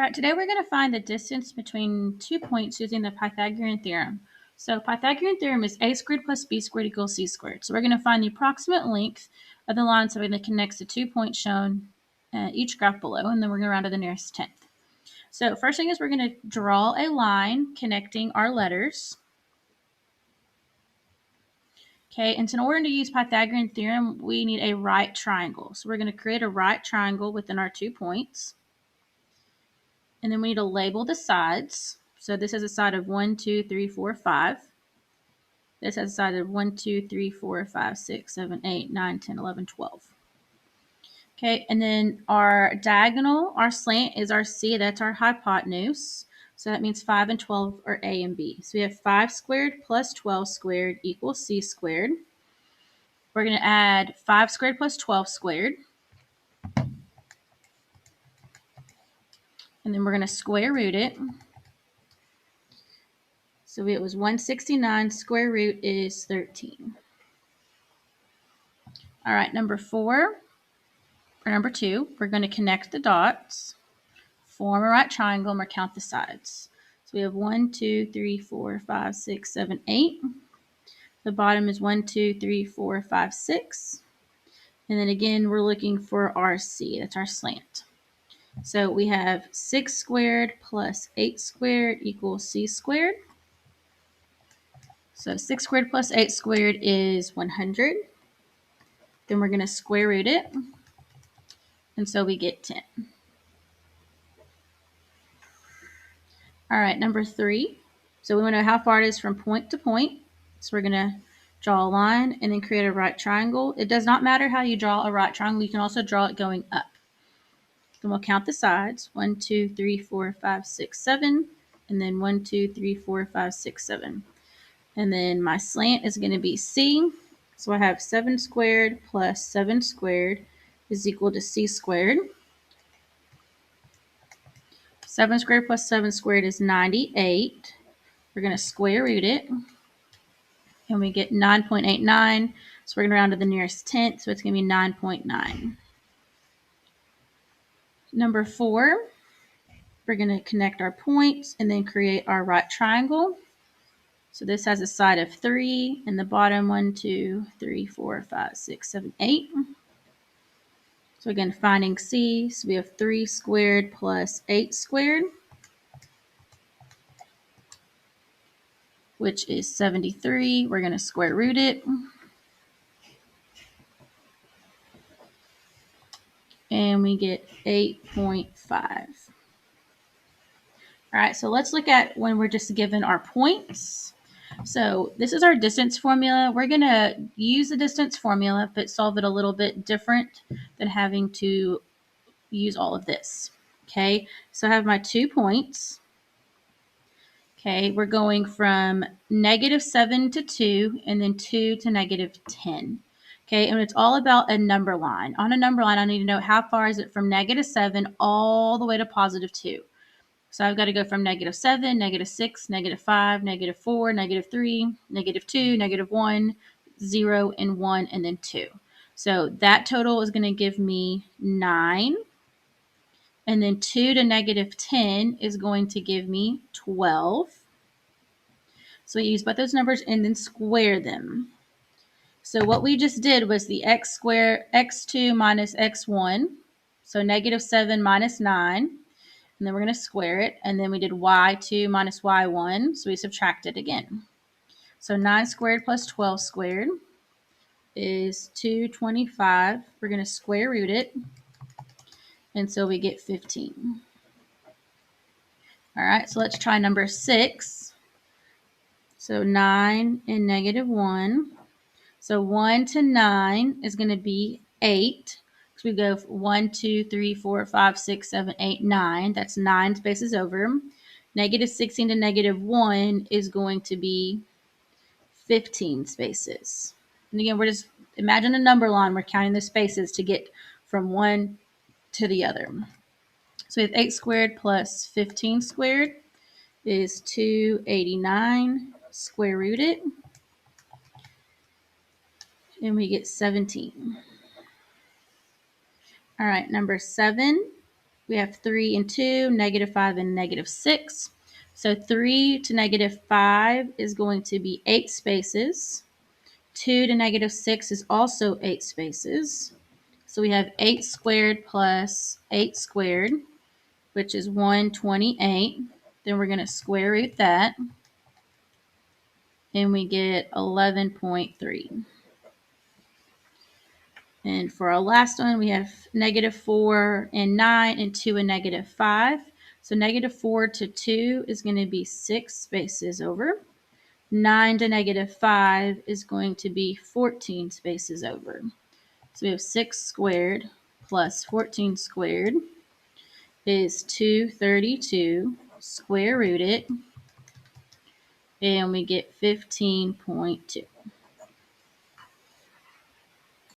All right, today we're going to find the distance between 2 points using the Pythagorean theorem. So Pythagorean theorem is a squared plus b squared equals c squared. So we're going to find the approximate length of the line that connects the 2 points shown each graph below, and then we're going to round to the nearest tenth. So first thing is we're going to draw a line connecting our letters. Okay, and so in order to use Pythagorean theorem, we need a right triangle. So we're going to create a right triangle within our 2 points. And then we need to label the sides. So this has a side of 1, 2, 3, 4, 5. This has a side of 1, 2, 3, 4, 5, 6, 7, 8, 9, 10, 11, 12. Okay, and then our diagonal, our slant is our C, that's our hypotenuse. So that means 5 and 12 are A and B. So we have 5 squared plus 12 squared equals C squared. We're going to add 5 squared plus 12 squared. And then we're going to square root it. So it was 169, square root is 13. All right, number 2, we're going to connect the dots, form a right triangle, and we'll count the sides. So we have 1, 2, 3, 4, 5, 6, 7, 8. The bottom is 1, 2, 3, 4, 5, 6. And then again, we're looking for our C, that's our slant. So we have 6 squared plus 8 squared equals C squared. So 6 squared plus 8 squared is 100. Then we're going to square root it. And so we get 10. All right, number 3. So we want to know how far it is from point to point. So we're going to draw a line and then create a right triangle. It does not matter how you draw a right triangle. You can also draw it going up. Then we'll count the sides. 1, 2, 3, 4, 5, 6, 7. And then 1, 2, 3, 4, 5, 6, 7. And then my slant is going to be C. So I have 7 squared plus 7 squared is equal to C squared. 7 squared plus 7 squared is 98. We're going to square root it. And we get 9.89. So we're going to round to the nearest tenth. So it's going to be 9.9. Number 4, we're going to connect our points and then create our right triangle. So this has a side of 3 and the bottom 1, 2, 3, 4, 5, 6, 7, 8. So again, finding C. So we have 3 squared plus 8 squared, which is 73. We're going to square root it. And we get 8.5. All right, so let's look at when we're just given our points. So this is our distance formula. We're going to use the distance formula, but solve it a little bit different than having to use all of this. Okay, so I have my 2 points. Okay, we're going from -7 to 2, and then 2 to -10. Okay, and it's all about a number line. On a number line, I need to know how far is it from -7 all the way to +2. So I've got to go from -7, -6, -5, -4, -3, -2, -1, 0, and 1, and then 2. So that total is going to give me 9. And then 2 to -10 is going to give me 12. So we use both those numbers and then square them. So what we just did was the x squared, x2 minus x1. So -7 minus 9. And then we're going to square it. And then we did y2 minus y1. So we subtracted again. So 9 squared plus 12 squared is 225. We're going to square root it. And so we get 15. All right, so let's try number 6. So 9 and -1. So 1 to 9 is going to be 8. So we go 1, 2, 3, 4, 5, 6, 7, 8, 9. That's 9 spaces over. -16 to -1 is going to be 15 spaces. And again, we're just, imagine a number line. We're counting the spaces to get from one to the other. So we have 8 squared plus 15 squared is 289. Square root it. And we get 17. All right, number 7, we have 3 and 2, -5 and -6. So 3 to -5 is going to be 8 spaces. 2 to -6 is also 8 spaces. So we have 8 squared plus 8 squared, which is 128. Then we're going to square root that, and we get 11.3. And for our last one, we have -4 and 9 and 2 and -5. So -4 to 2 is going to be 6 spaces over. 9 to -5 is going to be 14 spaces over. So we have 6 squared plus 14 squared is 232. Square root it, and we get 15.2.